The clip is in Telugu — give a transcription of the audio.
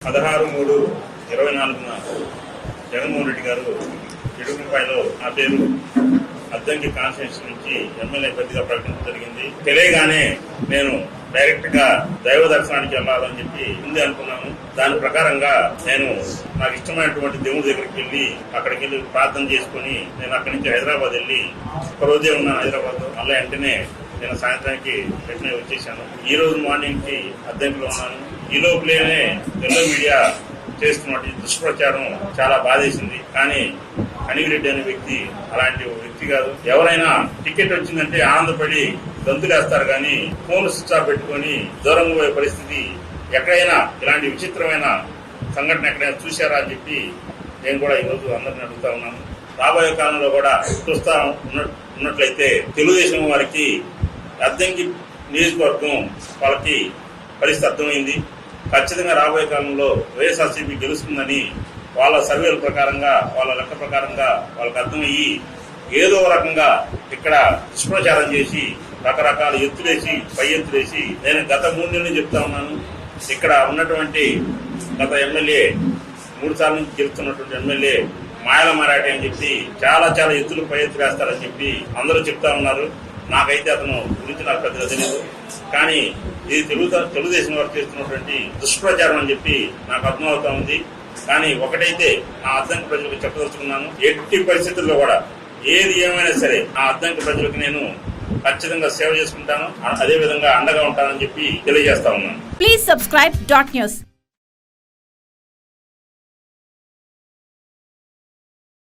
16/3/24 జగన్మోహన్ రెడ్డి గారు ఇడుగుపాయలో నా పేరు అద్దంకి కాన్స్టిట్యూన్సీ నుంచి ఎమ్మెల్యే అభ్యర్థిగా ప్రకటించడం జరిగింది. తెలియగానే నేను డైరెక్ట్ గా దైవ దర్శనానికి వెళ్ళాలని చెప్పి ముందే అనుకున్నాను. దాని ప్రకారంగా నేను నాకు ఇష్టమైనటువంటి దేవుడి దగ్గరికి వెళ్లి అక్కడికి వెళ్లి ప్రార్థన చేసుకుని నేను అక్కడి నుంచి హైదరాబాద్ వెళ్లి ఒక రోజే ఉన్నాను హైదరాబాద్. మళ్ళీ వెంటనే నేను సాయంత్రానికి వెంటనే వచ్చేసాను. ఈ రోజు మార్నింగ్ కి అద్దంకిలో ఉన్నాను. ఈ లోపలనే ఎల్లో మీడియా చేస్తున్నటువంటి దుష్ప్రచారం చాలా బాధేసింది. కానీ కనిగిరెడ్డి అనే వ్యక్తి అలాంటి వ్యక్తి కాదు. ఎవరైనా టికెట్ వచ్చిందంటే ఆనందపడి గంతులేస్తారు కానీ ఫోన్ స్విచ్ ఆఫ్ పెట్టుకుని దూరంగా పోయే పరిస్థితి ఎక్కడైనా ఇలాంటి విచిత్రమైన సంఘటన ఎక్కడైనా చూశారా అని చెప్పి నేను కూడా ఈరోజు అందరిని అడుగుతా ఉన్నాను. రాబోయే కాలంలో కూడా చూస్తా ఉన్నట్లయితే తెలుగుదేశం వారికి అద్దంకి నియోజకవర్గం వాళ్ళకి పరిస్థితి అర్థమైంది. ఖచ్చితంగా రాబోయే కాలంలో వైఎస్ఆర్సీపీ గెలుస్తుందని వాళ్ళ సర్వేల ప్రకారంగా వాళ్ళ లెక్క ప్రకారంగా వాళ్ళకి అర్థమయ్యి ఏదో రకంగా ఇక్కడ దుష్ప్రచారం చేసి రకరకాల ఎత్తులేసి పై ఎత్తులేసి నేను గత 3 నెలల నుంచి చెప్తా ఉన్నాను. ఇక్కడ ఉన్నటువంటి గత ఎమ్మెల్యే 3 సార్లు నుంచి గెలుస్తున్నటువంటి ఎమ్మెల్యే మాయల మరాఠీ అని చెప్పి చాలా ఎత్తులు పై ఎత్తులు వేస్తారని చెప్పి అందరూ చెప్తా ఉన్నారు. నాకైతే అతను గురించి నాకు పెద్దగా తెలియదు. కానీ ఇది తెలుగుదేశం వారు చేస్తున్నటువంటి దుష్ప్రచారం అని చెప్పి నాకు అర్థమవుతా ఉంది. కానీ ఒకటైతే ఆ అద్దంకి ప్రజలకు చెప్పదలుచుకున్నాను, ఎట్టి పరిస్థితుల్లో కూడా ఏది ఏమైనా సరే ఆ అద్దంకి ప్రజలకు నేను ఖచ్చితంగా సేవ చేసుకుంటాను, అదే విధంగా అండగా ఉంటానని చెప్పి తెలియజేస్తా ఉన్నాను. Please subscribe .news.